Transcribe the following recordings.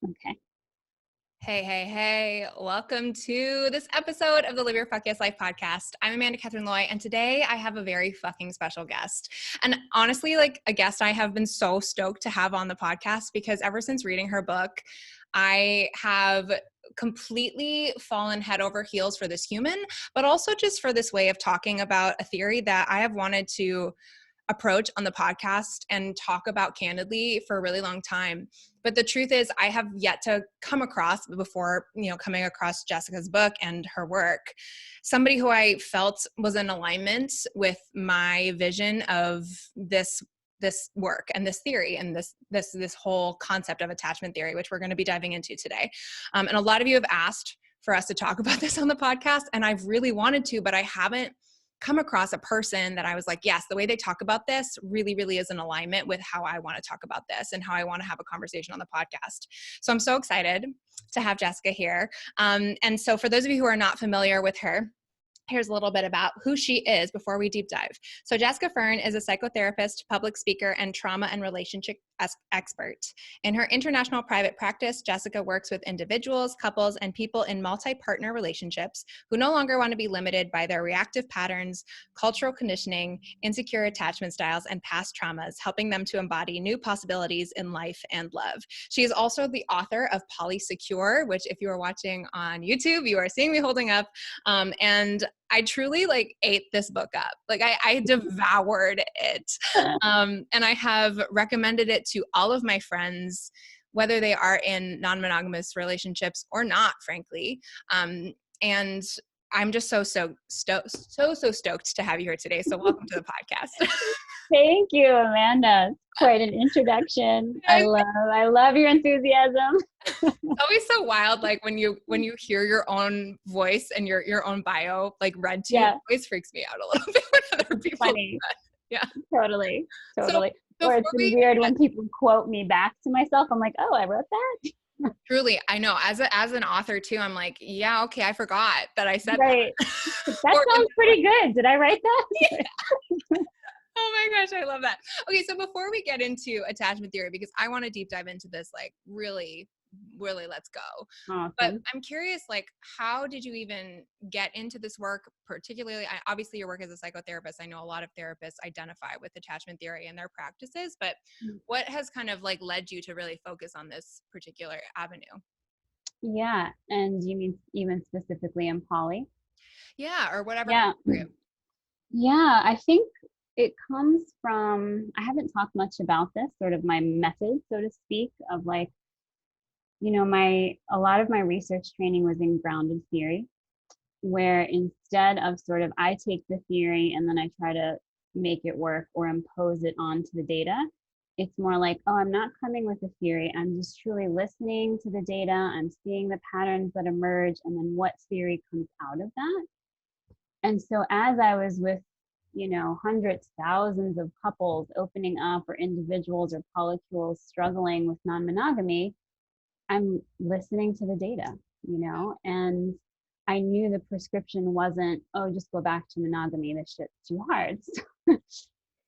Okay. Hey, hey, hey. Welcome to this episode of the Live Your Fuck Yes Life podcast. I'm Amanda Catherine Loy, and today I have a very fucking special guest. And honestly, like a guest I have been so stoked to have on the podcast because ever since reading her book, I have completely fallen head over heels for this human, but also just for this way of talking about a theory that I have wanted to approach on the podcast and talk about candidly for a really long time. But the truth is I have yet to come across before, coming across Jessica's book and her work, somebody who I felt was in alignment with my vision of this work and this theory and this whole concept of attachment theory, which we're going to be diving into today. And a lot of you have asked for us to talk about this on the podcast, and I've really wanted to, but I haven't come across a person that I was like, yes, the way they talk about this really, really is in alignment with how I want to talk about this and how I want to have a conversation on the podcast. So I'm so excited to have Jessica here. And so for those of you who are not familiar with her, here's a little bit about who she is before we deep dive. So Jessica Fern is a psychotherapist, public speaker, and trauma and relationship expert. In her international private practice, Jessica works with individuals, couples, and people in multi-partner relationships who no longer want to be limited by their reactive patterns, cultural conditioning, insecure attachment styles, and past traumas, helping them to embody new possibilities in life and love. She is also the author of Polysecure, which if you are watching on YouTube, you are seeing me holding up. And I truly ate this book up. I devoured it. And I have recommended it to all of my friends, whether they are in non-monogamous relationships or not, frankly. And I'm just so stoked to have you here today. So welcome to the podcast. Thank you, Amanda. It's quite an introduction. I love your enthusiasm. It's always so wild, like when you hear your own voice and your own bio read to you. It always freaks me out a little bit when other people funny. do that. Yeah. Totally. So or it's been weird when people quote me back to myself. I'm like, oh, I wrote that. Truly, I know. As an author too, I'm like, yeah, okay, I forgot that I said right. that. That sounds pretty good. Did I write that? Yeah. Oh my gosh, I love that. Okay, so before we get into attachment theory, because I want to deep dive into this, really, let's go. Awesome. But I'm curious, how did you even get into this work? Particularly, obviously your work as a psychotherapist, I know a lot of therapists identify with attachment theory in their practices, but what has kind of led you to really focus on this particular avenue? Yeah, and you mean even specifically in poly? Yeah, or whatever. Yeah. Yeah, I think it comes from, I haven't talked much about this, sort of my method, so to speak, of a lot of my research training was in grounded theory, where instead of sort of I take the theory and then I try to make it work or impose it onto the data, it's more like, oh, I'm not coming with a theory. I'm just truly listening to the data. I'm seeing the patterns that emerge and then what theory comes out of that. And so as I was with, hundreds, thousands of couples opening up or individuals or polycules struggling with non-monogamy, I'm listening to the data, and I knew the prescription wasn't, oh, just go back to monogamy. This shit's too hard.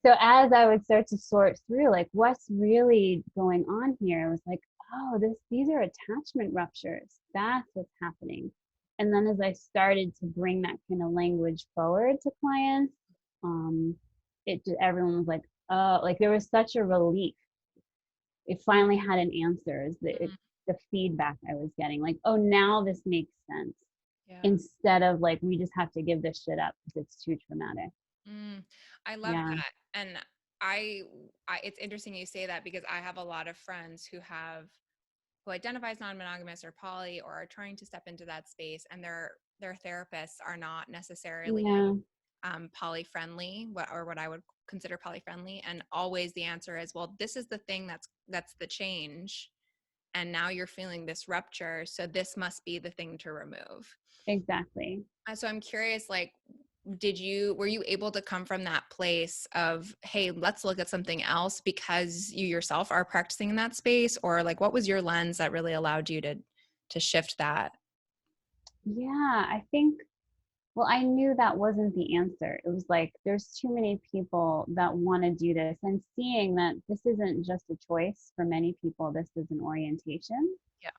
So as I would start to sort through, what's really going on here, it was like, oh, these are attachment ruptures. That's what's happening. And then as I started to bring that kind of language forward to clients, everyone was like, oh, there was such a relief. It finally had an answer. The feedback I was getting, oh, now this makes sense. Yeah. Instead of we just have to give this shit up because it's too traumatic. I love that. And I it's interesting you say that because I have a lot of friends who identify as non-monogamous or poly or are trying to step into that space, and their therapists are not necessarily poly friendly, or what I would consider poly friendly. And always the answer is, well, this is the thing that's the change. And now you're feeling this rupture, so this must be the thing to remove. Exactly. So I'm curious, were you able to come from that place of, hey, let's look at something else because you yourself are practicing in that space? Or what was your lens that really allowed you to shift that? Yeah, I think Well, I knew that wasn't the answer. It was like, there's too many people that want to do this, and seeing that this isn't just a choice for many people, this is an orientation. Yeah.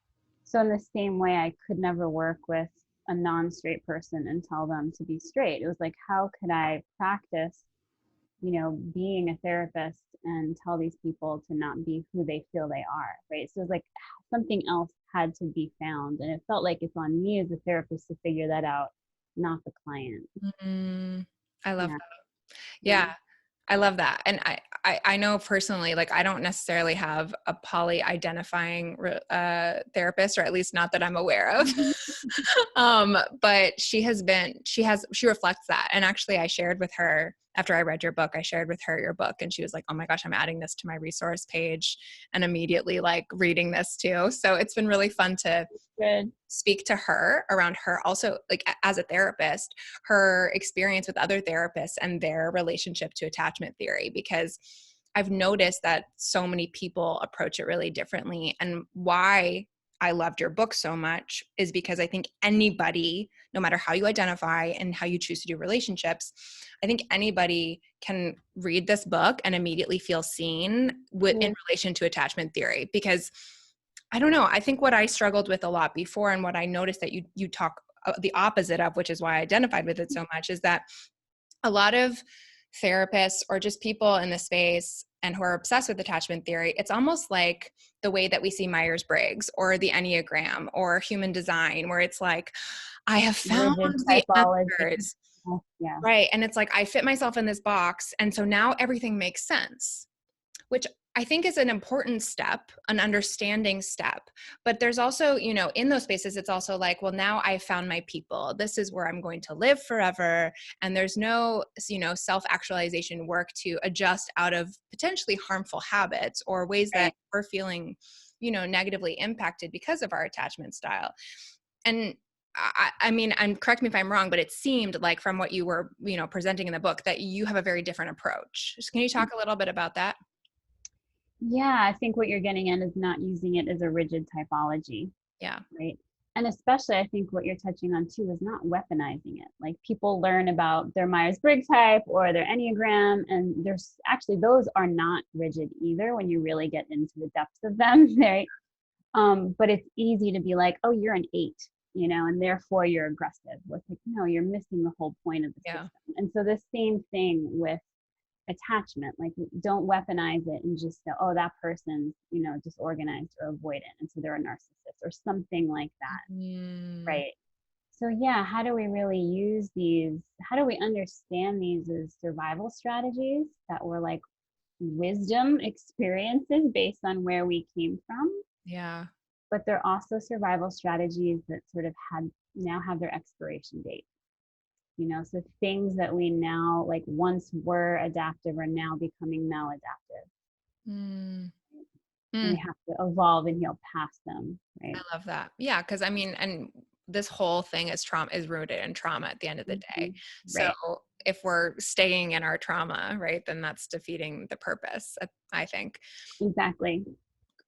So, in the same way, I could never work with a non straight person and tell them to be straight. It was like, how could I practice, being a therapist and tell these people to not be who they feel they are, right? So, it's like something else had to be found. And it felt like it's on me as a therapist to figure that out, not the client. I love Yeah. that. Yeah. Yeah. I love that. And I know personally, like, I don't necessarily have a poly identifying therapist, or at least not that I'm aware of. Mhm. But she reflects that. And actually I shared with her after I read your book, I shared with her your book, and she was like, oh my gosh, I'm adding this to my resource page, and immediately like reading this too. So it's been really fun to Good. speak to her around her also, like as a therapist, her experience with other therapists and their relationship to attachment theory, because I've noticed that so many people approach it really differently. And why I loved your book so much is because I think anybody, no matter how you identify and how you choose to do relationships, I think anybody can read this book and immediately feel seen in relation to attachment theory. Because I don't know, I think what I struggled with a lot before, and what I noticed that you talk the opposite of, which is why I identified with it so much, is that a lot of therapists or just people in the space and who are obsessed with attachment theory, it's almost like the way that we see Myers-Briggs or the Enneagram or human design, where it's like, I have found Rigid the typology. answers, Yeah. right? And it's like, I fit myself in this box, and so now everything makes sense, which I think is an important step, an understanding step. But there's also, in those spaces, it's also like, well, now I've found my people. This is where I'm going to live forever. And there's no, self-actualization work to adjust out of potentially harmful habits or ways that Right. we're feeling, negatively impacted because of our attachment style. And I mean, correct me if I'm wrong, but it seemed like from what you were, presenting in the book, that you have a very different approach. Can you talk a little bit about that? Yeah, I think what you're getting at is not using it as a rigid typology, Yeah. right? And especially, I think what you're touching on too is not weaponizing it. Like, people learn about their Myers-Briggs type or their Enneagram, and there's actually, those are not rigid either when you really get into the depths of them, right? But it's easy to be like, oh, you're an 8, and therefore you're aggressive. Well, it's like, no, you're missing the whole point of the Yeah. system. And so the same thing with attachment, like, don't weaponize it and just say, oh, that person's disorganized or avoidant, and so they're a narcissist or something like that, right? So yeah, how do we really use these, how do we understand these as survival strategies that were like wisdom experiences based on where we came from, Yeah. but they're also survival strategies that sort of now have their expiration date. So things that we now, like, once were adaptive, are now becoming maladaptive. Mm. And we Mm. have to evolve and heal past them, I right? love that. Yeah, because I mean, and this whole thing is rooted in trauma at the end of the day. Mhm. So Right. if we're staying in our trauma, right, then that's defeating the purpose, I think. Exactly.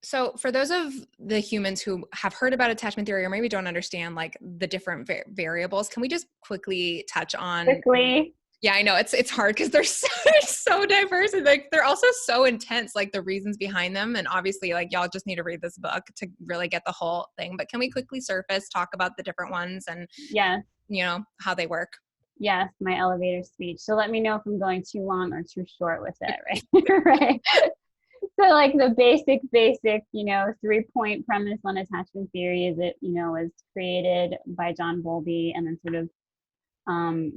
So for those of the humans who have heard about attachment theory or maybe don't understand like the different variables, can we just quickly touch on? Quickly. Yeah, I know it's hard because they're so diverse, and like they're also so intense, like the reasons behind them. And obviously, like, y'all just need to read this book to really get the whole thing. But can we quickly surface, talk about the different ones and Yes. how they work? Yes. My elevator speech. So let me know if I'm going too long or too short with it, right? Right. So, like, the basic, 3-point premise on attachment theory is it, was created by John Bowlby and then sort of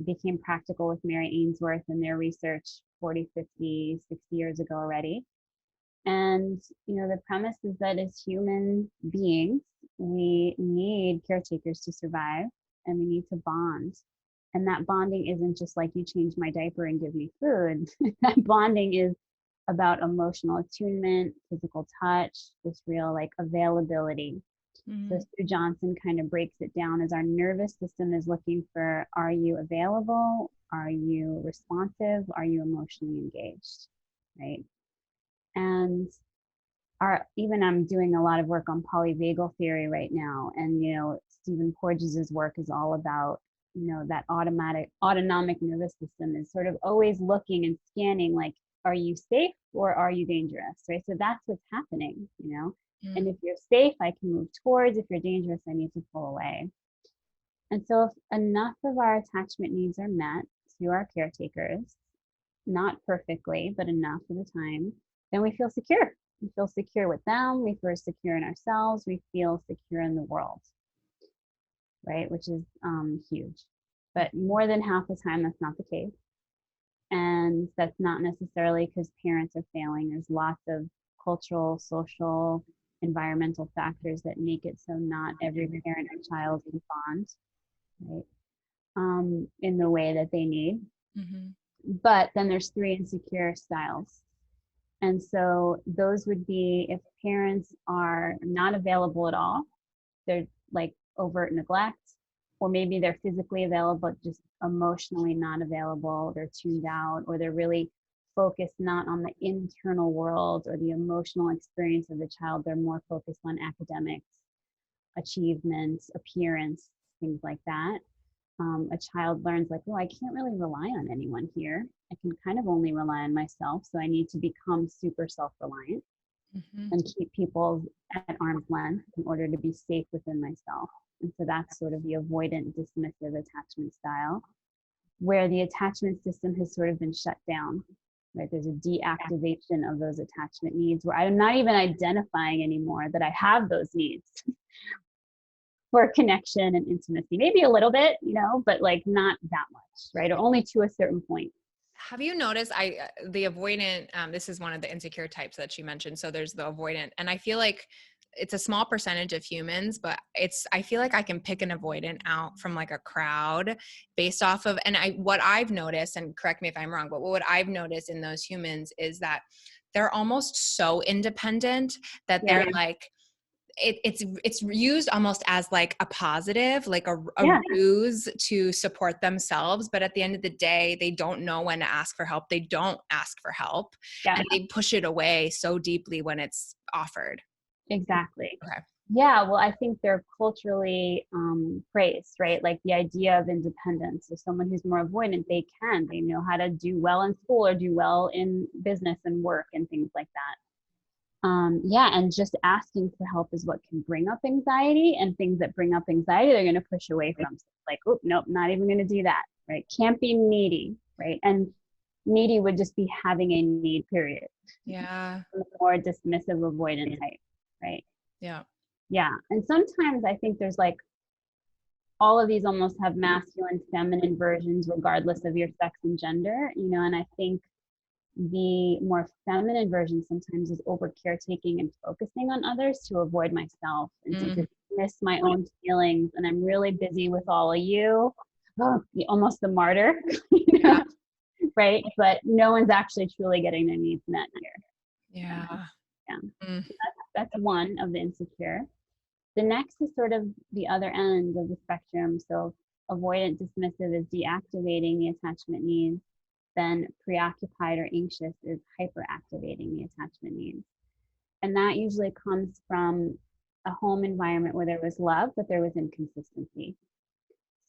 became practical with Mary Ainsworth and their research 40, 50, 60 years ago already. And, the premise is that as human beings, we need caretakers to survive, and we need to bond. And that bonding isn't just like, you change my diaper and give me food. That bonding is about emotional attunement, physical touch, this real, like, availability. So Mm. Sue Johnson kind of breaks it down as our nervous system is looking for, are you available? Are you responsive? Are you emotionally engaged? Right. And even I'm doing a lot of work on polyvagal theory right now. And, Stephen Porges' work is all about that autonomic nervous system is sort of always looking and scanning, like, are you safe or are you dangerous, right? So that's what's happening, and if you're safe, I can move towards. If you're dangerous, I need to pull away. And so if enough of our attachment needs are met to our caretakers, not perfectly, but enough of the time, then we feel secure. We feel secure with them. We feel secure in ourselves. We feel secure in the world, right? Which is huge. But more than half the time, that's not the case. And that's not necessarily because parents are failing. There's lots of cultural, social, environmental factors that make it so not every parent or child can bond, right, in the way that they need. But then there's 3 insecure styles. And so those would be if parents are not available at all, they're like overt neglect, or maybe they're physically available, but just emotionally not available, they're tuned out, or they're really focused not on the internal world or the emotional experience of the child. They're more focused on academics, achievements, appearance, things like that. A child learns like, oh, I can't really rely on anyone here. I can kind of only rely on myself. So I need to become super self-reliant and keep people at arm's length in order to be safe within myself. And so that's sort of the avoidant, dismissive attachment style, where the attachment system has sort of been shut down, right? There's a deactivation of those attachment needs where I'm not even identifying anymore that I have those needs for connection and intimacy. Maybe a little bit, but like not that much, right? Or only to a certain point. Have you noticed the avoidant, this is one of the insecure types that she mentioned. So there's the avoidant, and I feel like it's a small percentage of humans, but I feel like I can pick an avoidant out from like a crowd based off of, and what I've noticed, and correct me if I'm wrong, but what I've noticed in those humans is that they're almost so independent that they're like, it's used almost as like a positive, like a ruse to support themselves. But at the end of the day, they don't know when to ask for help. They don't ask for help, and they push it away so deeply when it's offered. Exactly. Okay. Yeah, well, I think they're culturally praised, right? Like the idea of independence. So someone who's more avoidant, they know how to do well in school or do well in business and work and things like that. And just asking for help is what can bring up anxiety, and things that bring up anxiety, they're going to push away from. So like, oh, nope, not even going to do that, right? Can't be needy, right? And needy would just be having a need, period. Yeah. More dismissive, avoidant type, right? Yeah. Yeah. And sometimes I think there's like, all of these almost have masculine, feminine versions, regardless of your sex and gender, and I think the more feminine version sometimes is over caretaking and focusing on others to avoid myself and to dismiss my own feelings. And I'm really busy with all of you. Oh, almost the martyr, right? But no one's actually truly getting their needs met here. Yeah. So that's one of the insecure. The next is sort of the other end of the spectrum. So avoidant, dismissive is deactivating the attachment needs. Then preoccupied or anxious is hyperactivating the attachment needs. And that usually comes from a home environment where there was love, but there was inconsistency.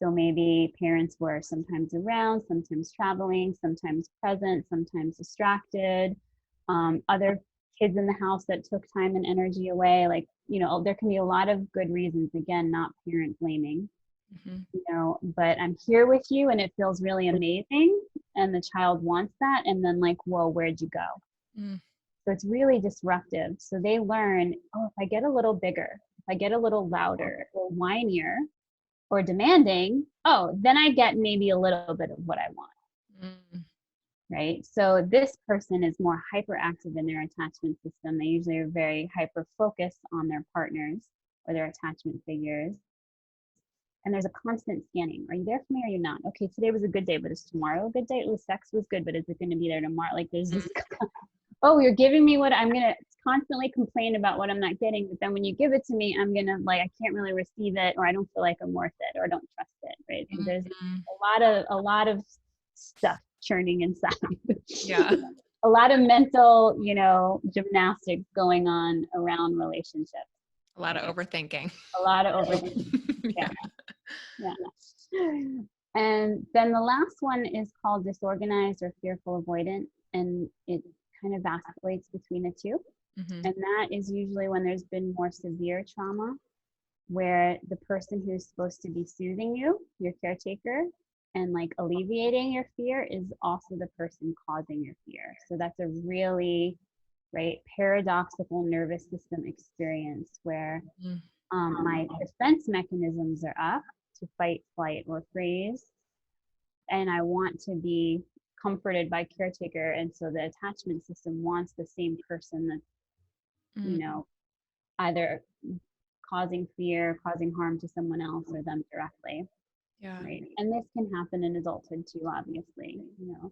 So maybe parents were sometimes around, sometimes traveling, sometimes present, sometimes distracted. Other kids in the house that took time and energy away. Like, there can be a lot of good reasons, again, not parent blaming. But I'm here with you and it feels really amazing. And the child wants that. And then like, whoa, where'd you go? So it's really disruptive. So they learn, oh, if I get a little bigger, if I get a little louder or whinier or demanding, oh, then I get maybe a little bit of what I want. Right? So this person is more hyperactive in their attachment system. They usually are very hyper-focused on their partners or their attachment figures. And there's a constant scanning. Are you there for me or are you not? Okay, today was a good day, but is tomorrow a good day? Oh, sex was good, but is it going to be there tomorrow? Like there's this, oh, you're giving me what I'm going to constantly complain about what I'm not getting. But then when you give it to me, I'm going to I can't really receive it, or I don't feel like I'm worth it, or I don't trust it, right? So there's a lot of stuff churning inside. Yeah. A lot of mental, gymnastics going on around relationships. A lot of overthinking. A lot of overthinking. Yeah. And then the last one is called disorganized or fearful avoidant, and it kind of vacillates between the two. Mm-hmm. And that is usually when there's been more severe trauma, where the person who's supposed to be soothing you, your caretaker, and like alleviating your fear is also the person causing your fear. So that's a really, right, paradoxical nervous system experience where my defense mechanisms are up to fight, flight, or freeze, and I want to be comforted by caretaker, and so the attachment system wants the same person that's, you know, either causing fear, causing harm to someone else or them directly. Yeah. Right. And this can happen in adulthood too, obviously, you know.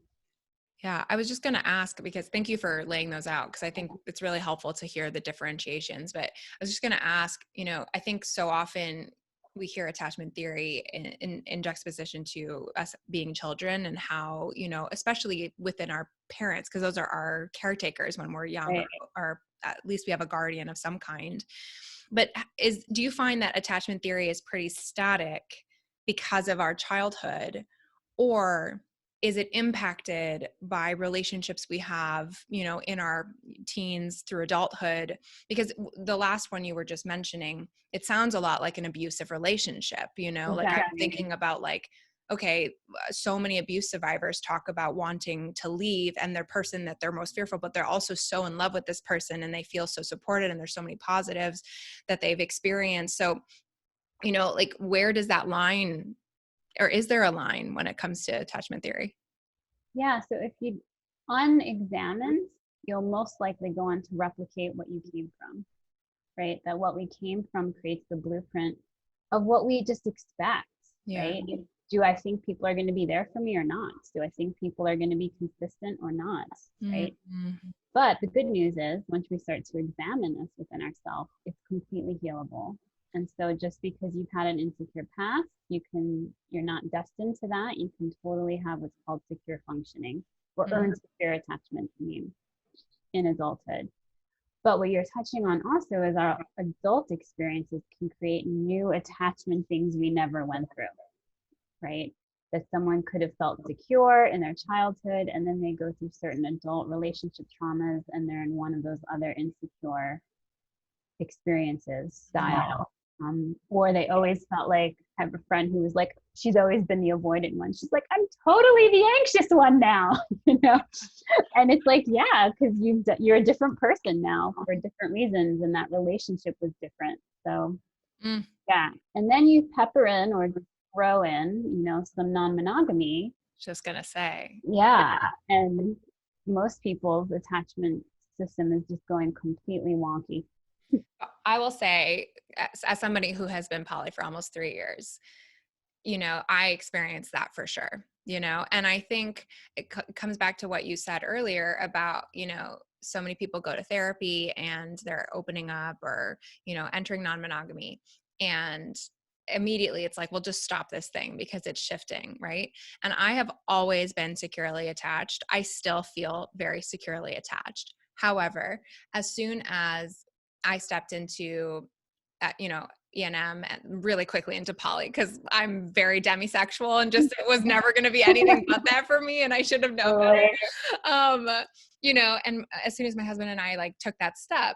Yeah, I was just going to ask, because thank you for laying those out, because I think it's really helpful to hear the differentiations. But I was just going to ask, you know, I think so often we hear attachment theory in juxtaposition to us being children, and how, you know, especially within our parents, because those are our caretakers when we're young, Right. or at least we have a guardian of some kind. But do you find that attachment theory is pretty static because of our childhood, or is it impacted by relationships we have, you know, in our teens through adulthood? Because the last one you were just mentioning, it sounds a lot like an abusive relationship, you know, like I'm thinking about like, okay, so many abuse survivors talk about wanting to leave and their person that they're most fearful, but they're also so in love with this person and they feel so supported and there's so many positives that they've experienced. So, you know, like where does that line, or is there a line when it comes to attachment theory? Yeah. So if you unexamine, you'll most likely go on to replicate what you came from, right? That what we came from creates the blueprint of what we just expect, right? Do I think people are going to be there for me or not? Do I think people are going to be consistent or not, right? But the good news is once we start to examine this within ourselves, it's completely healable. And so just because you've had an insecure past, you're not destined to that. You can totally have what's called secure functioning, or earn secure attachment in adulthood. But what you're touching on also is our adult experiences can create new attachment things we never went through, right? That someone could have felt secure in their childhood, and then they go through certain adult relationship traumas and they're in one of those other insecure experiences style. Or they always felt like, I have a friend who was like, she's always been the avoidant one. She's like, I'm totally the anxious one now, you know? And it's like, yeah, because you're a different person now for different reasons, and that relationship was different. So yeah. And then you pepper in or throw in, you know, some non-monogamy. Just gonna say. Yeah. And most people's attachment system is just going completely wonky. I will say, as somebody who has been poly for almost 3 years, you know, I experienced that for sure, you know, and I think it comes back to what you said earlier about, you know, so many people go to therapy and they're opening up or, you know, entering non-monogamy, and immediately it's like, well, just stop this thing because it's shifting, right? And I have always been securely attached. I still feel very securely attached. However, as soon as I stepped into, you know, E&M and really quickly into poly, because I'm very demisexual and just it was never going to be anything but that for me, and I should have known better. You know, and as soon as my husband and I like took that step,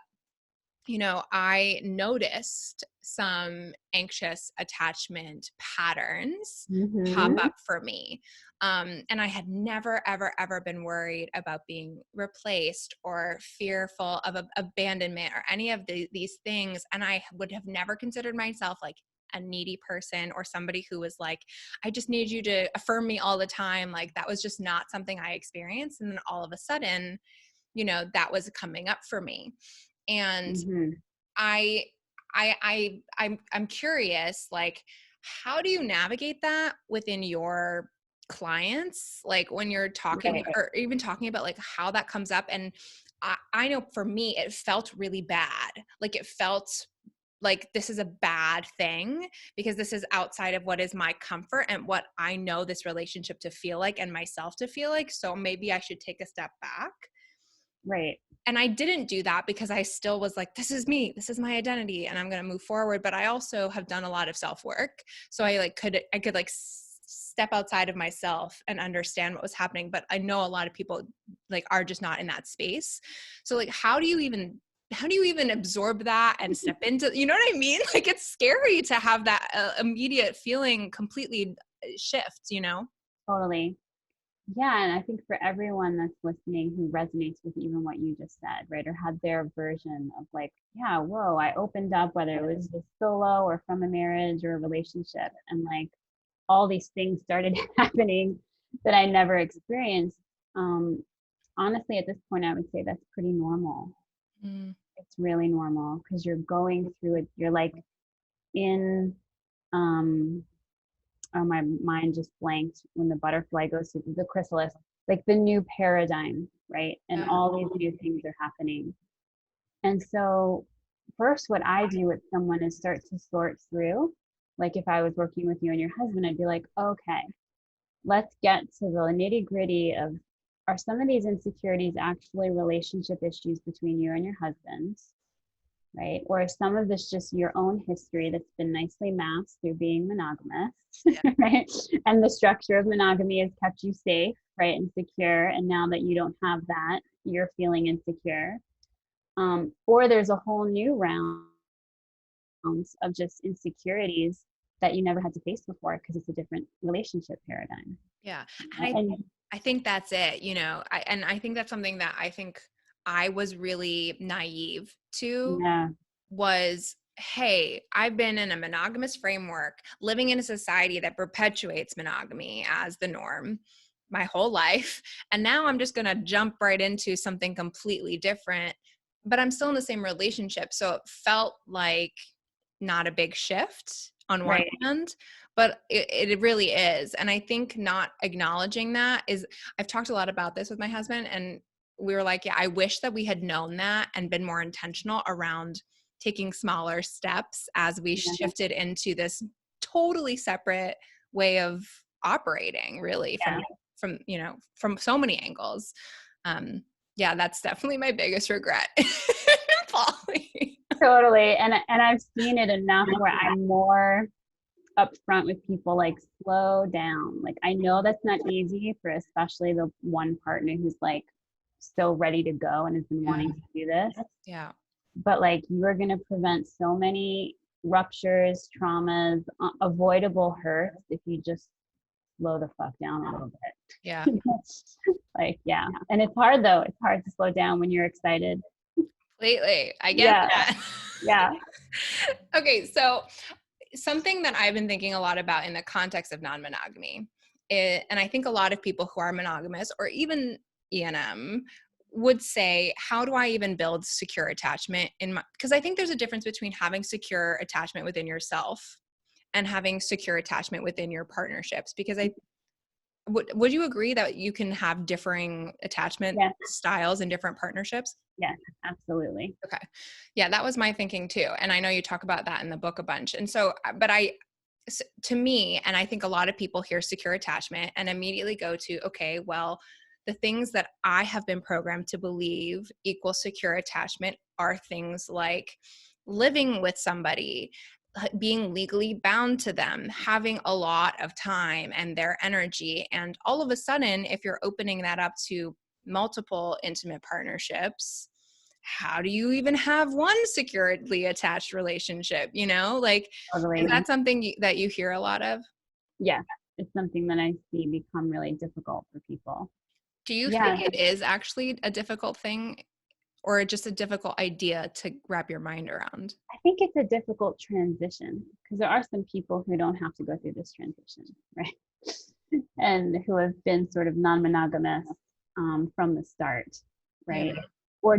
you know, I noticed some anxious attachment patterns pop up for me. And I had never, ever, ever been worried about being replaced or fearful of abandonment or any of these things. And I would have never considered myself like a needy person or somebody who was like, I just need you to affirm me all the time. Like that was just not something I experienced. And then all of a sudden, you know, that was coming up for me. And I'm curious, like, how do you navigate that within your clients? Like when you're talking or even talking about like how that comes up. And I know for me, it felt really bad. Like it felt like this is a bad thing because this is outside of what is my comfort and what I know this relationship to feel like and myself to feel like. So maybe I should take a step back. Right. And I didn't do that because I still was like, this is me, this is my identity, and I'm going to move forward. But I also have done a lot of self-work. So I could step outside of myself and understand what was happening. But I know a lot of people like are just not in that space. So like, how do you even absorb that and step into, you know what I mean? Like, it's scary to have that immediate feeling completely shift, you know? Totally. Yeah, and I think for everyone that's listening who resonates with even what you just said, right, or had their version of like, yeah, whoa, I opened up, whether it was just solo or from a marriage or a relationship, and like all these things started happening that I never experienced. Um, Honestly, at this point, I would say that's pretty normal. Mm. It's really normal because you're going through it. You're like in um oh, my mind just blanked when the butterfly goes through the chrysalis, like the new paradigm, right? And Yeah. all these new things are happening. And so, first, what I do with someone is start to sort through. Like if I was working with you and your husband, I'd be like, okay, let's get to the nitty gritty of, are some of these insecurities actually relationship issues between you and your husband? Right? Or is some of this just your own history that's been nicely masked through being monogamous, Yeah. right? And the structure of monogamy has kept you safe, right? And secure. And now that you don't have that, you're feeling insecure. Or there's a whole new round of just insecurities that you never had to face before because it's a different relationship paradigm. Yeah. And I think that's it, you know, I think that's something that I think I was really naive to yeah, was, hey, I've been in a monogamous framework, living in a society that perpetuates monogamy as the norm my whole life. And now I'm just going to jump right into something completely different, but I'm still in the same relationship. So it felt like not a big shift on one right. hand, but it really is. And I think not acknowledging that is, I've talked a lot about this with my husband, and we were like, yeah, I wish that we had known that and been more intentional around taking smaller steps as we Yeah. shifted into this totally separate way of operating, really, from you know, from so many angles. Yeah, that's definitely my biggest regret. Polly. Totally. And I've seen it enough where I'm more upfront with people, like slow down. Like I know that's not easy for especially the one partner who's like so ready to go and has been wanting to do this. Yeah. But like you are going to prevent so many ruptures, traumas, avoidable hurts if you just slow the fuck down a little bit. Yeah. Like, yeah. And it's hard though. It's hard to slow down when you're excited. Lately, I get Yeah. that. Yeah. Okay, so something that I've been thinking a lot about in the context of non-monogamy, and I think a lot of people who are monogamous or even ENM would say, how do I even build secure attachment in my, because I think there's a difference between having secure attachment within yourself and having secure attachment within your partnerships, because would you agree that you can have differing attachment Yeah. styles in different partnerships? Yes, absolutely. Okay. Yeah, that was my thinking too. And I know you talk about that in the book a bunch. And so, but to me, and I think a lot of people hear secure attachment and immediately go to, okay, well, the things that I have been programmed to believe equal secure attachment are things like living with somebody, being legally bound to them, having a lot of time and their energy. And all of a sudden, if you're opening that up to multiple intimate partnerships, how do you even have one securely attached relationship? You know, like, Totally. is that something that you hear a lot of? Yeah. It's something that I see become really difficult for people. Do you Yeah. think it is actually a difficult thing or just a difficult idea to wrap your mind around? I think it's a difficult transition because there are some people who don't have to go through this transition, right? And who have been sort of non-monogamous from the start, right? Yeah. Or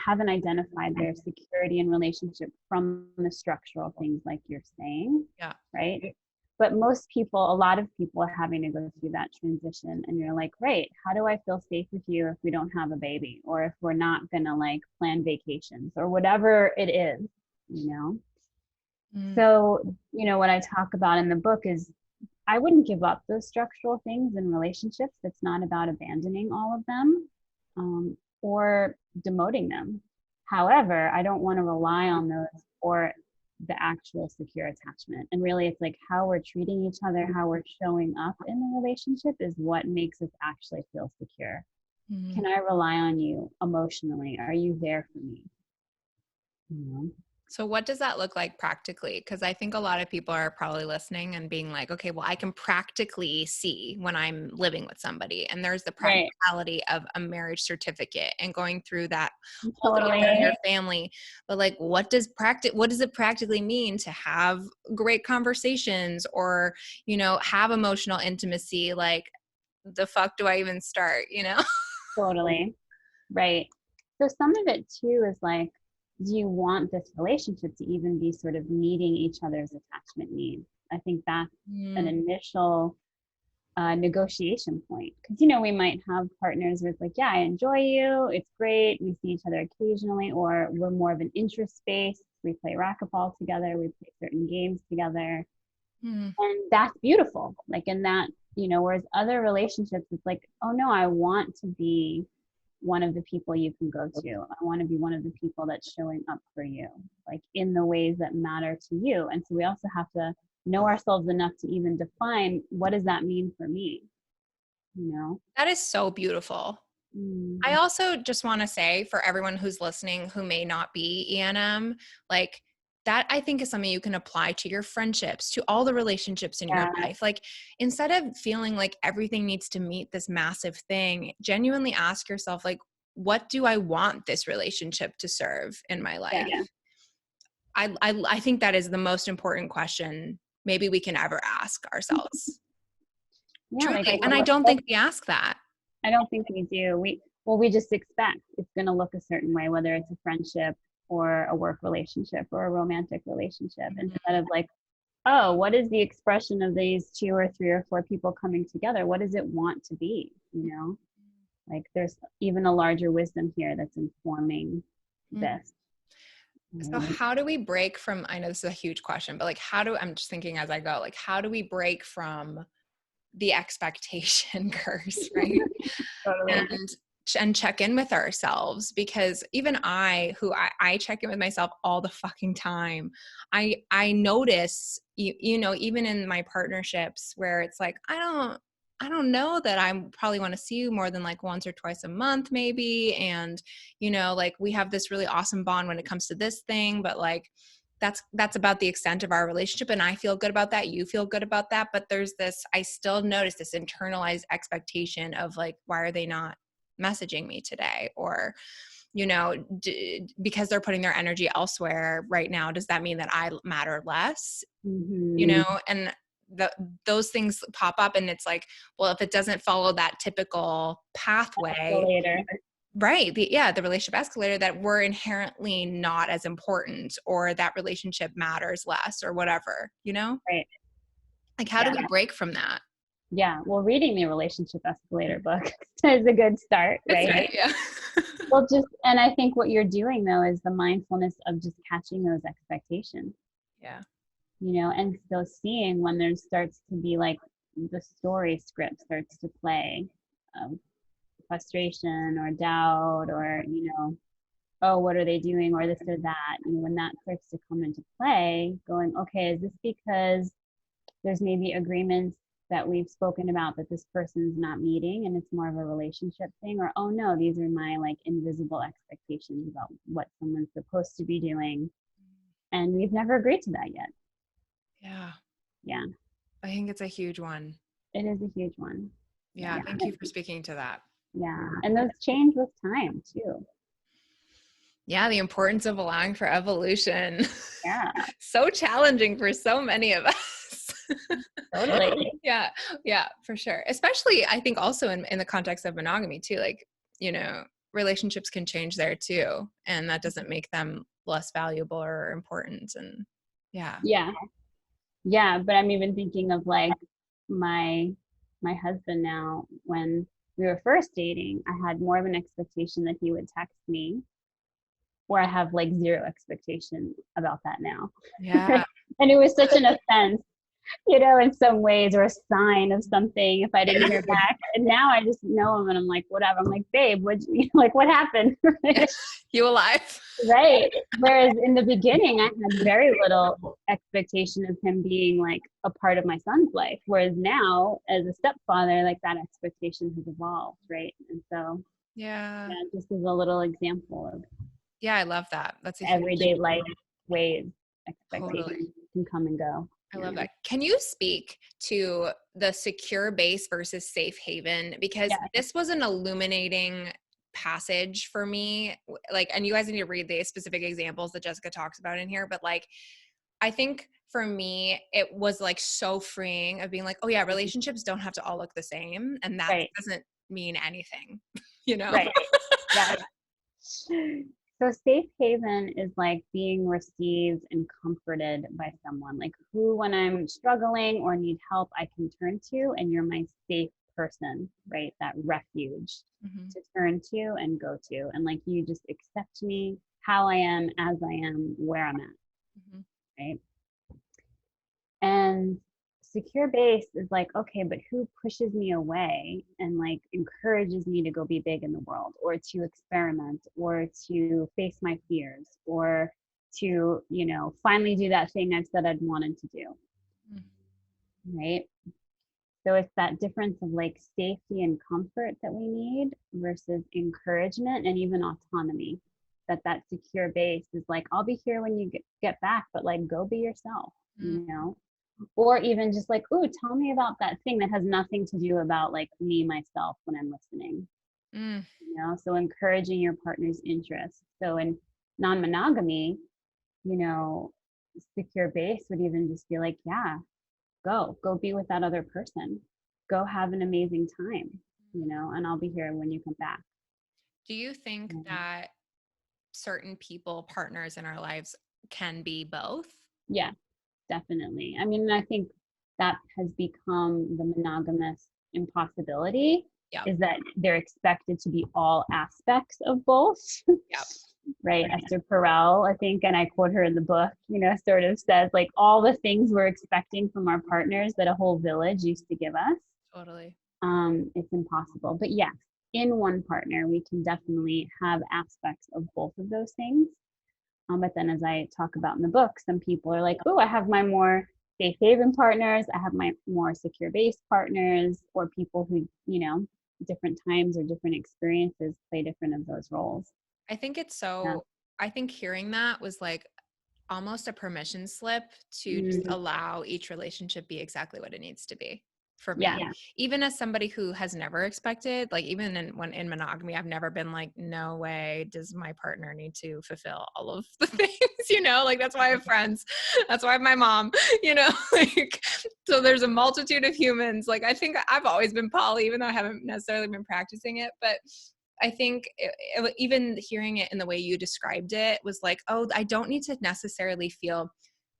haven't identified their security in relationship from the structural things like you're saying, Yeah. right? But most people, a lot of people are having to go through that transition, and you're like, great, how do I feel safe with you if we don't have a baby, or if we're not gonna like plan vacations or whatever it is, you know? So, you know, what I talk about in the book is I wouldn't give up those structural things in relationships. It's not about abandoning all of them or demoting them. However, I don't want to rely on those for the actual secure attachment. And really it's like how we're treating each other, how we're showing up in the relationship is what makes us actually feel secure. Can I rely on you emotionally? Are you there for me? You know? So what does that look like practically? Because I think a lot of people are probably listening and being like, okay, well, I can practically see when I'm living with somebody. And there's the practicality of a marriage certificate and going through that whole thing with your family. But like, what does it practically mean to have great conversations or, you know, have emotional intimacy? Like, the fuck do I even start, you know? Totally. Right. So some of it too is like, do you want this relationship to even be sort of meeting each other's attachment needs? I think that's an initial negotiation point. Because, you know, we might have partners where it's like, yeah, I enjoy you. It's great. We see each other occasionally, or we're more of an interest based. We play racquetball together. We play certain games together. And that's beautiful. Like in that, you know, whereas other relationships, it's like, oh no, I want to be one of the people you can go to. I want to be one of the people that's showing up for you, like in the ways that matter to you. And so we also have to know ourselves enough to even define, what does that mean for me? You know? That is so beautiful. I also just want to say for everyone who's listening who may not be ENM, like that I think is something you can apply to your friendships, to all the relationships in your life. Like instead of feeling like everything needs to meet this massive thing, genuinely ask yourself, like, what do I want this relationship to serve in my life? Yeah. I think that is the most important question maybe we can ever ask ourselves. Truly. Like, and I don't think we ask that. I don't think we do. We just expect it's going to look a certain way, whether it's a friendship or a work relationship or a romantic relationship, instead of like, oh, what is the expression of these 2 or 3 or 4 people coming together? What does it want to be? You know, like there's even a larger wisdom here that's informing this. So how do we break from, I know this is a huge question, but like, I'm just thinking as I go, like, how do we break from the expectation curse, right? Totally. And check in with ourselves, because even I check in with myself all the fucking time. I notice, you know, even in my partnerships where it's like, I don't know that I probably want to see you more than like once or twice a month maybe. And, you know, like we have this really awesome bond when it comes to this thing, but like, that's about the extent of our relationship. And I feel good about that. You feel good about that. But there's this, I still notice this internalized expectation of like, why are they not messaging me today? Or, you know, because they're putting their energy elsewhere right now, does that mean that I matter less? You know, and those things pop up, and it's like, well, if it doesn't follow that typical pathway, right, the relationship escalator, that we're inherently not as important, or that relationship matters less, or whatever, you know? Right. Like, how do we break from that? Yeah. Well, reading the relationship escalator book is a good start, right? Yeah. Well, and I think what you're doing though is the mindfulness of just catching those expectations. Yeah. You know, and so seeing when there starts to be like the story script starts to play, frustration or doubt, or, you know, oh, what are they doing, or this or that. You know, when that starts to come into play, going, okay, is this because there's maybe agreements that we've spoken about that this person's not meeting and it's more of a relationship thing, or oh no, these are my like invisible expectations about what someone's supposed to be doing, and we've never agreed to that yet. Yeah, I think it's a huge one. it is a huge one. Yeah. Thank you for speaking to that. Yeah, and those change with time too. Yeah, the importance of allowing for evolution. Yeah. So challenging for so many of us. Totally. Yeah, for sure. Especially, I think also in the context of monogamy too, like, you know, relationships can change there too. And that doesn't make them less valuable or important. And Yeah, but I'm even thinking of like my husband now. When we were first dating, I had more of an expectation that he would text me, where I have like zero expectation about that now. Yeah. And it was such an offense. in some ways, or a sign of something if I didn't hear back. And now I just know him and I'm like, whatever. I'm like, babe, what happened? You alive? Right. Whereas in the beginning, I had very little expectation of him being like a part of my son's life. Whereas now, as a stepfather, like that expectation has evolved. Right. And so, Yeah. this is a little example of I love that. That's a everyday huge life ways totally. expectations can come and go. I love that. Can you speak to the secure base versus safe haven? Because this was an illuminating passage for me. Like, and you guys need to read the specific examples that Jessica talks about in here. But like, I think for me, it was like so freeing of being like, oh yeah, relationships don't have to all look the same. And that doesn't mean anything, Right. Yeah. So safe haven is like being received and comforted by someone, like who, when I'm struggling or need help, I can turn to, and you're my safe person, right? That refuge to turn to and go to. And like, you just accept me how I am, as I am, where I'm at, right? And secure base is like, okay, but who pushes me away and like encourages me to go be big in the world, or to experiment, or to face my fears, or to, finally do that thing I've said I'd wanted to do. Right. So it's that difference of like safety and comfort that we need versus encouragement and even autonomy. That secure base is like, I'll be here when you get back, but like, go be yourself, or even just like, ooh, tell me about that thing that has nothing to do about like me, myself, when I'm listening. So encouraging your partner's interests. So in non-monogamy, secure base would even just be like, yeah, go be with that other person, go have an amazing time, and I'll be here when you come back. Do you think that certain people, partners in our lives, can be both? Yeah, definitely. I mean, I think that has become the monogamous impossibility, is that they're expected to be all aspects of both. Right. Esther Perel, I think, and I quote her in the book, sort of says like, all the things we're expecting from our partners that a whole village used to give us. Totally. It's impossible. But yes, in one partner, we can definitely have aspects of both of those things. But then, as I talk about in the book, some people are like, oh, I have my more safe haven partners, I have my more secure base partners, or people who, different times or different experiences play different of those roles. I think it's so, I think hearing that was like almost a permission slip to just allow each relationship be exactly what it needs to be for me. Even as somebody who has never expected, like even in monogamy, I've never been like, no way does my partner need to fulfill all of the things, like that's why I have friends. That's why I have my mom, like, so there's a multitude of humans. Like, I think I've always been poly, even though I haven't necessarily been practicing it, but I think even hearing it in the way you described it was like, oh, I don't need to necessarily feel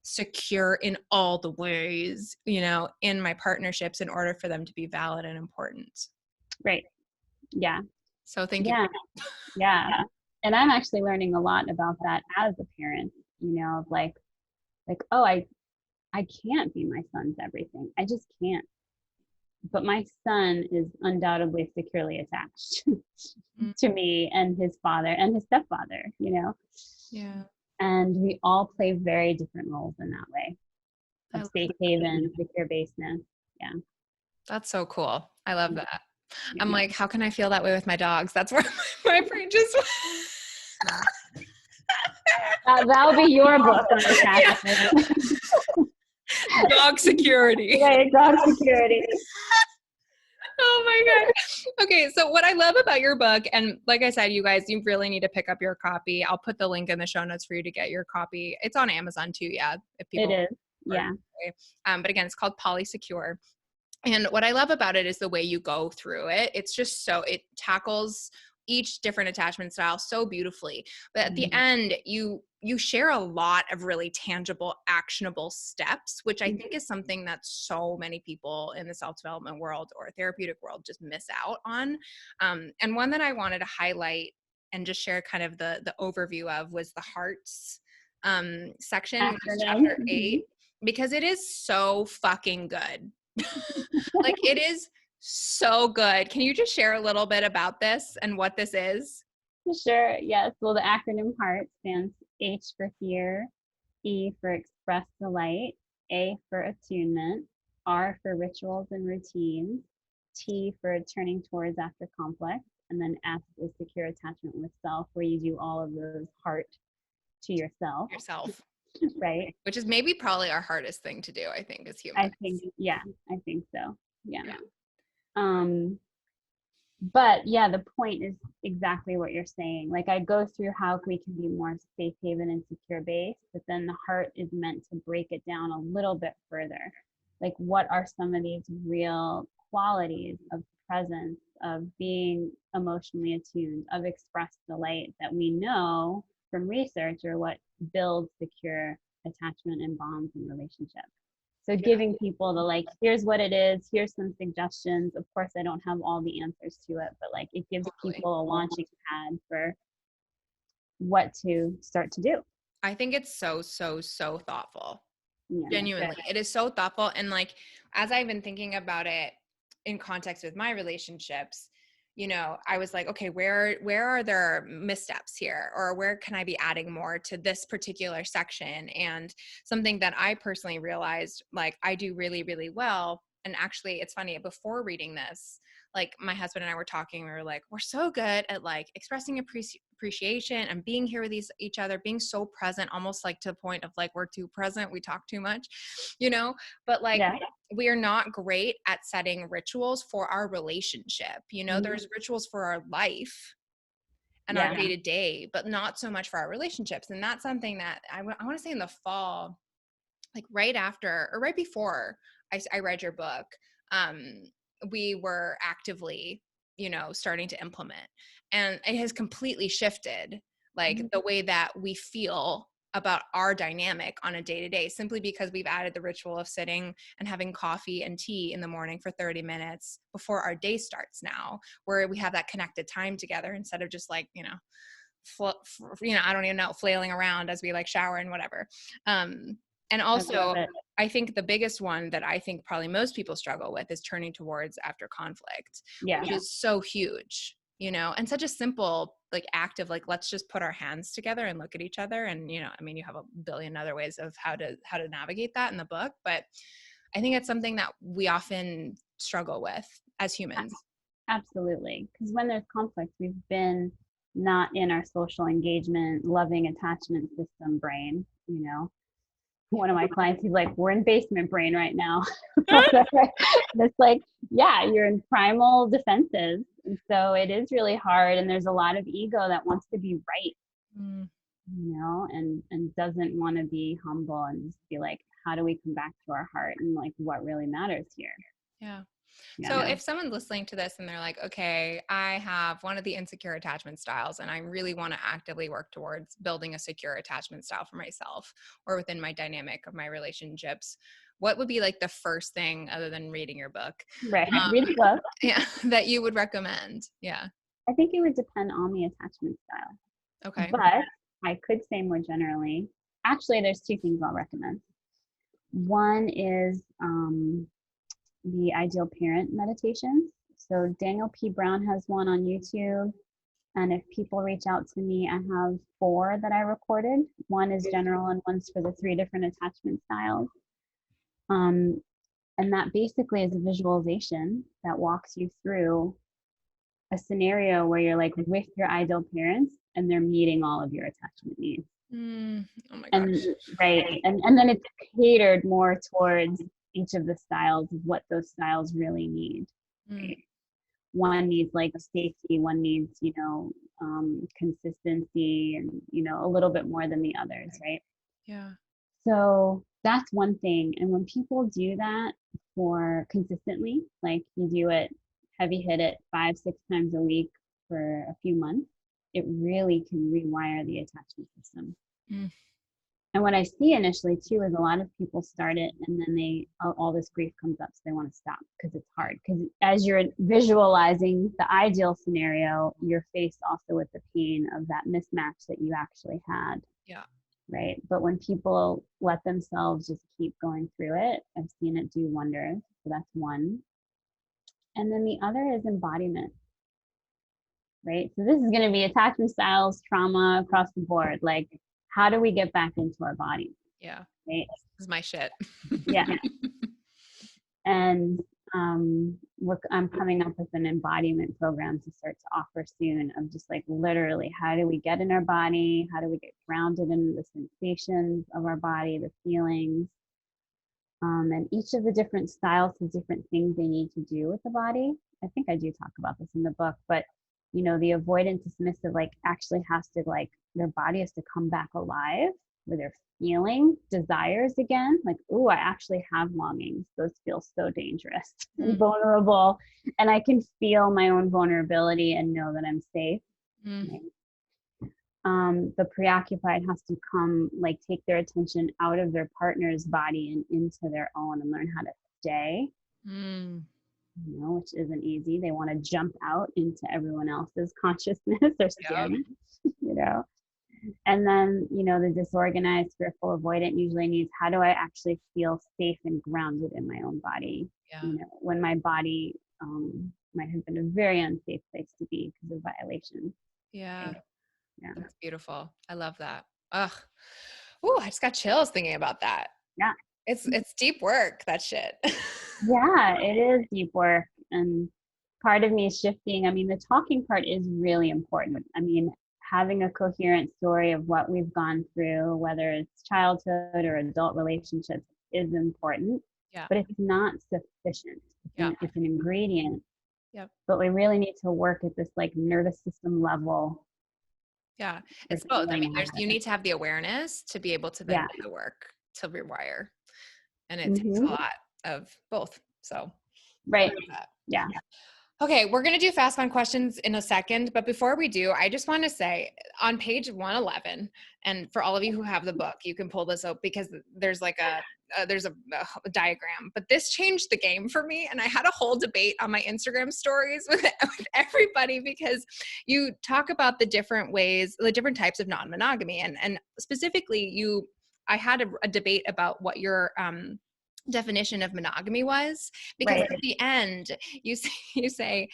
secure in all the ways, in my partnerships in order for them to be valid and important. Right. Yeah. So thank you. Yeah. And I'm actually learning a lot about that as a parent, of like, oh, I can't be my son's everything. I just can't. But my son is undoubtedly securely attached to me and his father and his stepfather, Yeah. And we all play very different roles in that way of safe haven, secure baseness. Yeah. That's so cool. I love that. I'm like, how can I feel that way with my dogs? That's where my brain just that'll be your book on attachment. Dog security. Right, dog security. Oh my God. Okay. So what I love about your book, and like I said, you guys, you really need to pick up your copy. I'll put the link in the show notes for you to get your copy. It's on Amazon too. Yeah. If people, it is. Yeah. But again, it's called Polysecure. And what I love about it is the way you go through it. It's just so, it tackles each different attachment style so beautifully. But at the end, you share a lot of really tangible, actionable steps, which I think is something that so many people in the self-development world or therapeutic world just miss out on. And one that I wanted to highlight and just share kind of the overview of was the hearts section, which is chapter 8. because it is so fucking good. Like, it is so good. Can you just share a little bit about this and what this is? Sure. Yes. Well, the acronym HEART stands H for hear, E for express delight, A for attunement, R for rituals and routines, T for turning towards after conflict, and then S is secure attachment with self, where you do all of those heart to yourself. Yourself. Right. Which is maybe probably our hardest thing to do, I think, as humans. I think so. Yeah. But yeah, the point is exactly what you're saying. Like, I go through how we can be more safe haven and secure base, but then the heart is meant to break it down a little bit further. Like, what are some of these real qualities of presence, of being emotionally attuned, of expressed delight that we know from research are what builds secure attachment and bonds and relationships. So giving people the, like, here's what it is, here's some suggestions. Of course, I don't have all the answers to it, but like, it gives people a launching pad for what to start to do. I think it's so thoughtful. Yeah, Genuinely. It is so thoughtful. And like, as I've been thinking about it in context with my relationships, you know, I was like, okay, where are there missteps here? Or where can I be adding more to this particular section? And something that I personally realized, like, I do really, really well. And actually, it's funny, before reading this, like, my husband and I were talking, we were like, we're so good at like expressing appreciation and being here with each other, being so present, almost like to the point of like, we're too present, we talk too much, you know, but like, we are not great at setting rituals for our relationship. You know, there's rituals for our life and our day to day, but not so much for our relationships. And that's something that I want to say in the fall, like right after or right before I read your book, we were actively, you know, starting to implement, and it has completely shifted like the way that we feel about our dynamic on a day-to-day, simply because we've added the ritual of sitting and having coffee and tea in the morning for 30 minutes before our day starts now, where we have that connected time together instead of just like, you know, I don't even know, flailing around as we like shower and whatever. And also, I think the biggest one that I think probably most people struggle with is turning towards after conflict, which is so huge, you know, and such a simple like act of like, let's just put our hands together and look at each other. And, you know, I mean, you have a billion other ways of how to navigate that in the book, but I think it's something that we often struggle with as humans. Absolutely. Because when there's conflict, we've been not in our social engagement, loving attachment system brain, you know. One of my clients, he's like, we're in basement brain right now. It's like, yeah, you're in primal defenses. And so it is really hard. And there's a lot of ego that wants to be right, you know, and doesn't want to be humble and just be like, how do we come back to our heart and like what really matters here? Yeah. So if someone's listening to this and they're like, okay, I have one of the insecure attachment styles and I really want to actively work towards building a secure attachment style for myself or within my dynamic of my relationships, what would be like the first thing other than reading your book? Right. Read the book. Yeah. That you would recommend? Yeah. I think it would depend on the attachment style. Okay. But I could say more generally, actually, there's two things I'll recommend. One is the Ideal Parent meditations. So Daniel P. Brown has one on YouTube. And if people reach out to me, I have 4 that I recorded. One is general and one's for the 3 different attachment styles. And that basically is a visualization that walks you through a scenario where you're like with your ideal parents and they're meeting all of your attachment needs. Oh my gosh. And right. And then it's catered more towards each of the styles of what those styles really need. Right? One needs like safety, one needs, you know, consistency and, you know, a little bit more than the others, right? Yeah. So that's one thing. And when people do that for consistently, like you do it, heavy hit it 5-6 times a week for a few months, it really can rewire the attachment system. And what I see initially too is a lot of people start it and then all this grief comes up, so they want to stop because it's hard. Because as you're visualizing the ideal scenario, you're faced also with the pain of that mismatch that you actually had. Yeah. right? But when people let themselves just keep going through it, I've seen it do wonders. So that's one. And then the other is embodiment, right? So this is going to be attachment styles, trauma across the board. Like, how do we get back into our body? Yeah. Right? This is my shit. Yeah. And I'm coming up with an embodiment program to start to offer soon of just like literally how do we get in our body? How do we get grounded in the sensations of our body, the feelings? And each of the different styles has different things they need to do with the body. I think I do talk about this in the book, but the avoidant dismissive like actually has to like their body has to come back alive where they're feeling desires again. Like, oh, I actually have longings. Those feel so dangerous and vulnerable. And I can feel my own vulnerability and know that I'm safe. Right? The preoccupied has to come, like, take their attention out of their partner's body and into their own and learn how to stay, which isn't easy. They want to jump out into everyone else's consciousness. They're scary, And then, the disorganized, fearful avoidant usually needs, how do I actually feel safe and grounded in my own body? Yeah. When my body might have been a very unsafe place to be because of violation. Yeah. Yeah. That's beautiful. I love that. Ugh. Ooh, I just got chills thinking about that. Yeah. It's deep work, that shit. Yeah, it is deep work. And part of me is shifting. I mean, the talking part is really important. I mean, having a coherent story of what we've gone through, whether it's childhood or adult relationships, is important. Yeah. But it's not sufficient. It's an ingredient. Yep. But we really need to work at this like nervous system level. Yeah. It's both. I mean, you need to have the awareness to be able to then do the work to rewire. And it takes a lot of both. So right. Yeah. Okay, we're going to do fast fun questions in a second, but before we do, I just want to say on page 111, and for all of you who have the book, you can pull this up because there's like a diagram, but this changed the game for me. And I had a whole debate on my Instagram stories with everybody because you talk about the different ways, the different types of non-monogamy. And specifically I had a debate about what your, definition of monogamy was, because at the end you say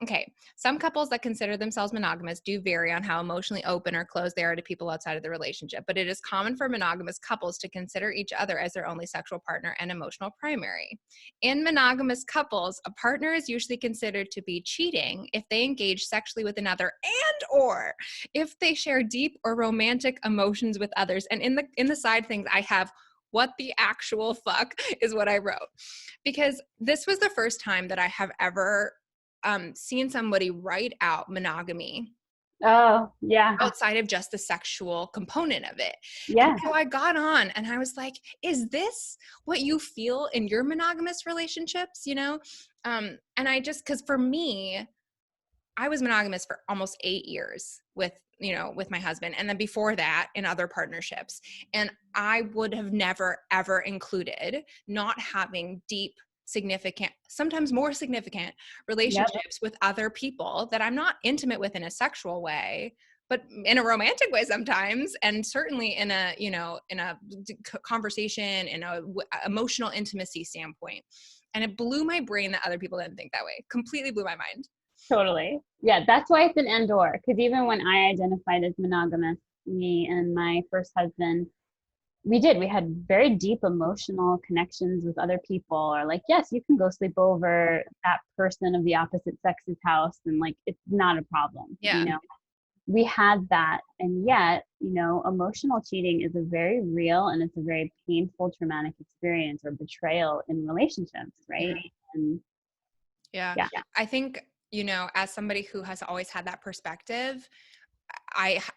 okay, some couples that consider themselves monogamous do vary on how emotionally open or closed they are to people outside of the relationship, but it is common for monogamous couples to consider each other as their only sexual partner and emotional primary. In monogamous couples, a partner is usually considered to be cheating if they engage sexually with another and or if they share deep or romantic emotions with others. And in the side things I have, what the actual fuck is what I wrote, because this was the first time that I have ever seen somebody write out monogamy. Oh, yeah. Outside of just the sexual component of it. Yeah. And so I got on and I was like, is this what you feel in your monogamous relationships? And I just, cause for me, I was monogamous for almost 8 years with my husband. And then before that in other partnerships. And I would have never, ever included not having deep, significant, sometimes more significant relationships with other people that I'm not intimate with in a sexual way, but in a romantic way sometimes. And certainly in a conversation, in a emotional intimacy standpoint. And it blew my brain that other people didn't think that way. Completely blew my mind. Totally. Yeah, that's why it's an and/or. Because even when I identified as monogamous, me and my first husband, we had very deep emotional connections with other people. Or like, yes, you can go sleep over that person of the opposite sex's house, and like, it's not a problem. Yeah. We had that, and yet, emotional cheating is a very real and it's a very painful, traumatic experience or betrayal in relationships, right? And yeah. I think, as somebody who has always had that perspective,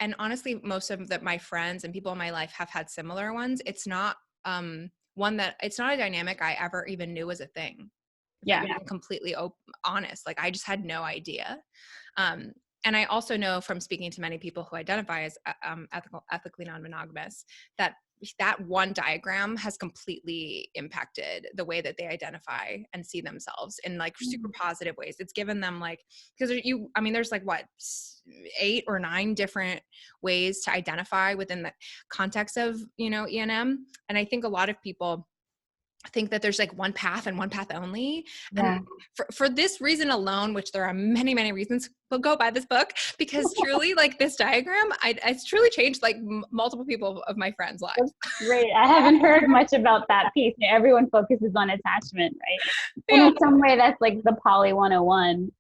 and honestly, most of my friends and people in my life have had similar ones. It's not it's not a dynamic I ever even knew was a thing. Yeah. I'm completely honest. Like I just had no idea. And I also know from speaking to many people who identify as ethically non-monogamous that that one diagram has completely impacted the way that they identify and see themselves in like super positive ways. It's given them like, because there's like what, 8 or 9 different ways to identify within the context of, E&M. And I think a lot of people think that there's like one path and one path only. Yeah. And for this reason alone, which there are many, many reasons, we'll go buy this book, because truly like this diagram, it's truly changed like multiple people of my friends' lives. That's great. I haven't heard much about that piece. Everyone focuses on attachment, right? Yeah. And in some way that's like the poly 101,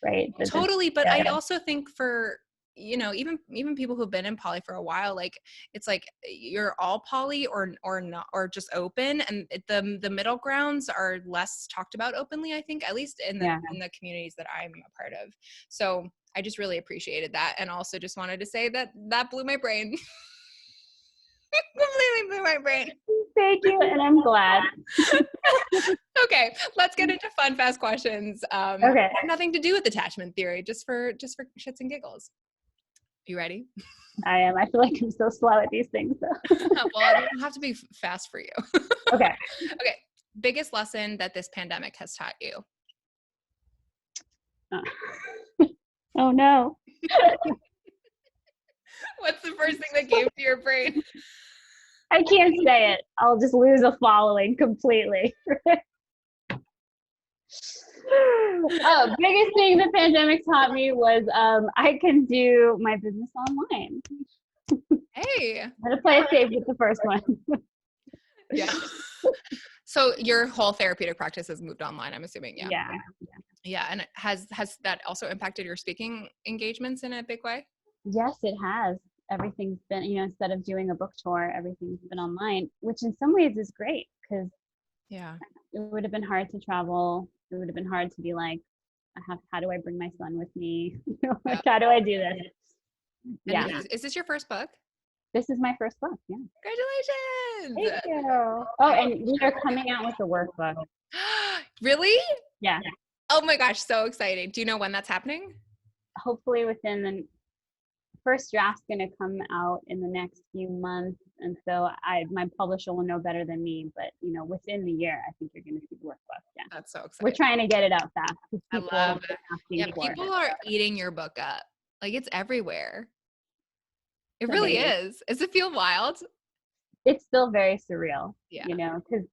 right? Totally. But I also think for, even people who've been in poly for a while, like it's like you're all poly or not, or just open, and the middle grounds are less talked about openly, I think, at least in the communities that I'm a part of. So I just really appreciated that, and also just wanted to say that blew my brain. Completely blew my brain. Thank you, and I'm glad. Okay, let's get into fun, fast questions. Okay. Nothing to do with attachment theory, just for shits and giggles. You ready? I am. I feel like I'm so slow at these things. So. Well, it doesn't have to be fast for you. Okay. Okay. Biggest lesson that this pandemic has taught you? Oh no. What's the first thing that came to your brain? I can't say it. I'll just lose a following completely. Oh, biggest thing the pandemic taught me was I can do my business online. Hey. I'm gonna play it safe with the first one. Yeah. So your whole therapeutic practice has moved online, I'm assuming. Yeah. Yeah. And has that also impacted your speaking engagements in a big way? Yes, it has. Everything's been, instead of doing a book tour, everything's been online, which in some ways is great, because it would have been hard to travel. It would have been hard to be like, how do I bring my son with me? How do I do this? And is this your first book? This is my first book. Yeah. Congratulations. Thank you. Oh, and we are coming out with a workbook. Really? Yeah. Oh my gosh, so exciting. Do you know when that's happening? Hopefully within the first draft's going to come out in the next few months. And so my publisher will know better than me, but within the year, I think you're going to see the workbook. Yeah. That's so exciting. We're trying to get it out fast. I love it. Yeah, people are eating your book up. Like, it's everywhere. It really is. Does it feel wild? It's still very surreal. Yeah. Because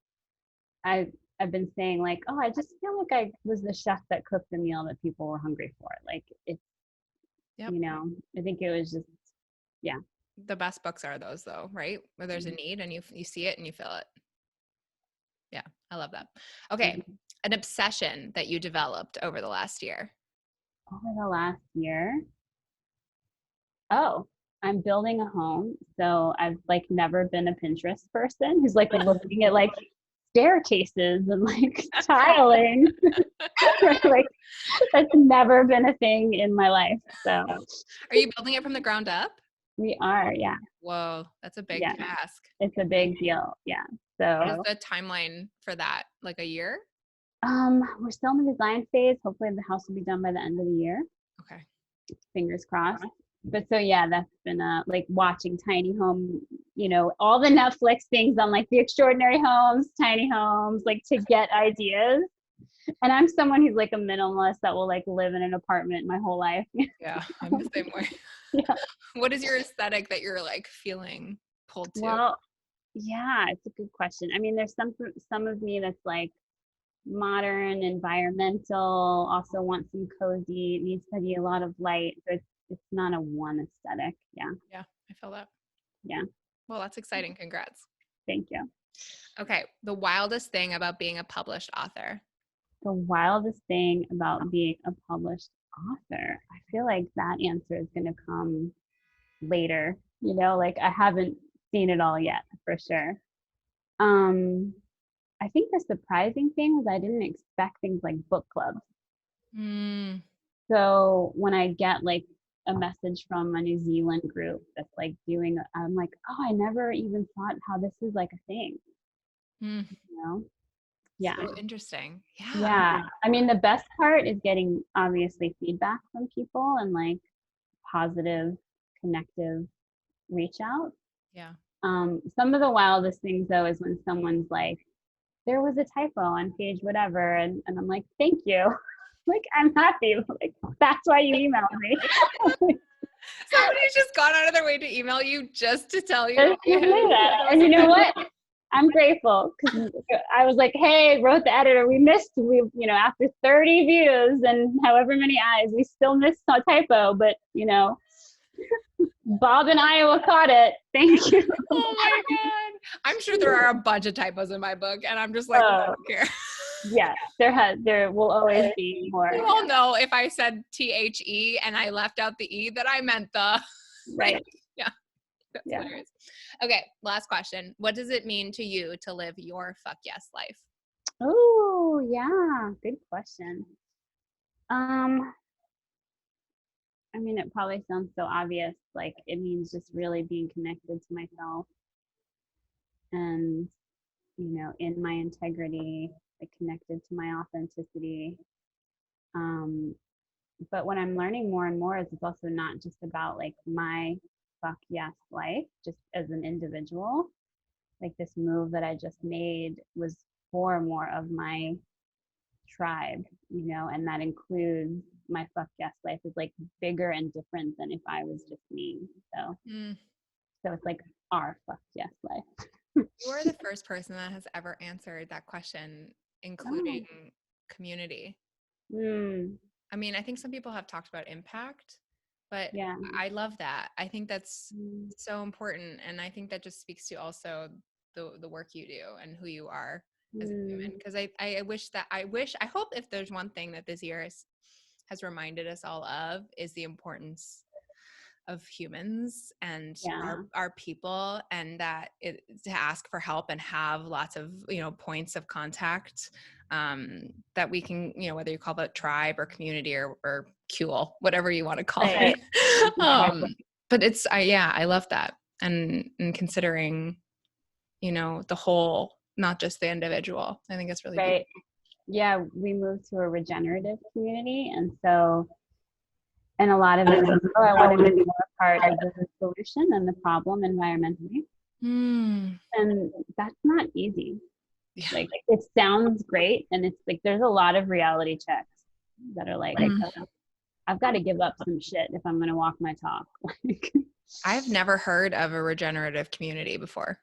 I've been saying like, oh, I just feel like I was the chef that cooked the meal that people were hungry for. Like it's, I think it was just, The best books are those though, right? Where there's a need and you see it and you feel it. Yeah, I love that. Okay, an obsession that you developed over the last year. Over the last year? Oh, I'm building a home. So I've like never been a Pinterest person who's like looking at like staircases and like tiling. Like that's never been a thing in my life. So are you building it from the ground up? We are, yeah. Whoa, that's a big task. It's a big deal. Yeah. So what is the timeline for that? Like a year? We're still in the design phase. Hopefully the house will be done by the end of the year. Okay. Fingers crossed. But so yeah, that's been like watching tiny home, all the Netflix things on like the extraordinary homes, tiny homes, like to get ideas. And I'm someone who's like a minimalist that will like live in an apartment my whole life. Yeah, I'm the same way. Yeah. What is your aesthetic that you're like feeling pulled to? Well, yeah, it's a good question. I mean, there's some of me that's like modern, environmental, also wants some cozy, it needs to be a lot of light. So it's not a one aesthetic. Yeah. Yeah, I feel that. Yeah. Well, that's exciting. Congrats. Thank you. Okay. The wildest thing about being a published author. The wildest thing about being a published author. I feel like that answer is going to come later. Like I haven't seen it all yet for sure. I think the surprising thing was I didn't expect things like book clubs. So when I get like a message from a New Zealand group that's like I'm like, oh, I never even thought how this is like a thing. Yeah. So interesting. Yeah. I mean, the best part is getting obviously feedback from people and like positive, connective reach out. Yeah. Some of the wildest things though is when someone's like, there was a typo on page whatever, and I'm like, thank you. Like, I'm happy. Like, that's why you emailed me. Somebody's just gone out of their way to email you just to tell you. Just to say that. And you know what? I'm grateful because I was like, hey, wrote the editor, after 30 views and however many eyes, we still missed a typo, but Bob in Iowa caught it. Thank you. Oh my God. I'm sure there are a bunch of typos in my book, and I'm just like, I don't care. Yeah, there will always be more. You all know if I said THE and I left out the E that I meant the right. Yeah. That's hilarious. Okay, last question. What does it mean to you to live your fuck yes life? Oh, yeah. Good question. It probably sounds so obvious. Like, it means just really being connected to myself and, in my integrity, like connected to my authenticity. But what I'm learning more and more is it's also not just about like my fuck yes life, just as an individual. Like this move that I just made was for more of my tribe, and that includes my fuck yes life is like bigger and different than if I was just me. So it's like our fuck yes life. You are the first person that has ever answered that question, including community. I think some people have talked about impact, but I love that. I think that's so important. And I think that just speaks to also the work you do and who you are as a human. Because I hope if there's one thing that this year has reminded us all of is the importance of humans and our people, and that to ask for help and have lots of points of contact that we can whether you call it tribe or community or cool, whatever you want to call it. But it's I love that, and considering the whole, not just the individual. I think it's really beautiful. Yeah, we moved to a regenerative community, and a lot of it is, I want to be more a part of the solution than the problem environmentally. And that's not easy. Yeah. Like, it sounds great, and it's like there's a lot of reality checks that are like, I've got to give up some shit if I'm going to walk my talk. I've never heard of a regenerative community before.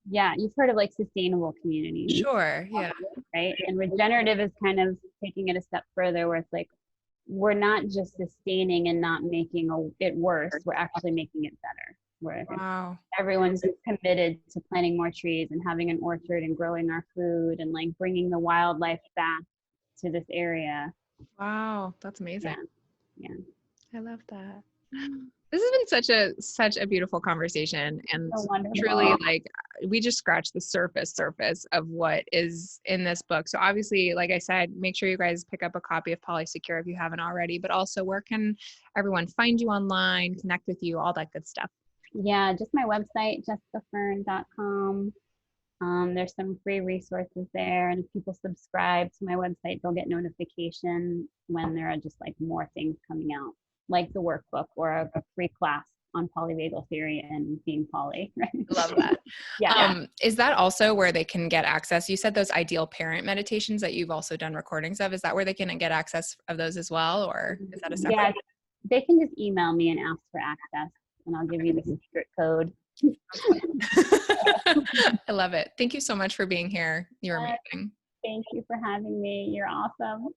Yeah, you've heard of like sustainable communities. Sure, yeah. Right? And regenerative is kind of taking it a step further, where it's like, we're not just sustaining and not making it worse, we're actually making it better. Where everyone's committed to planting more trees and having an orchard and growing our food and like bringing the wildlife back to this area. Wow, that's amazing. Yeah. I love that. This has been such a beautiful conversation, and truly, like, we just scratched the surface of what is in this book. So obviously, like I said, make sure you guys pick up a copy of Polysecure if you haven't already, but also where can everyone find you online, connect with you, all that good stuff? Yeah, just my website, jessicafern.com. There's some free resources there, and if people subscribe to my website, they'll get notification when there are just like more things coming out, like the workbook or a free class on polyvagal theory and being poly. Right? Love that. Is that also where they can get access? You said those ideal parent meditations that you've also done recordings of. Is that where they can get access of those as well, or is that a separate? Yeah, they can just email me and ask for access, and I'll give you the secret code. I love it. Thank you so much for being here. You're amazing. Thank you for having me. You're awesome.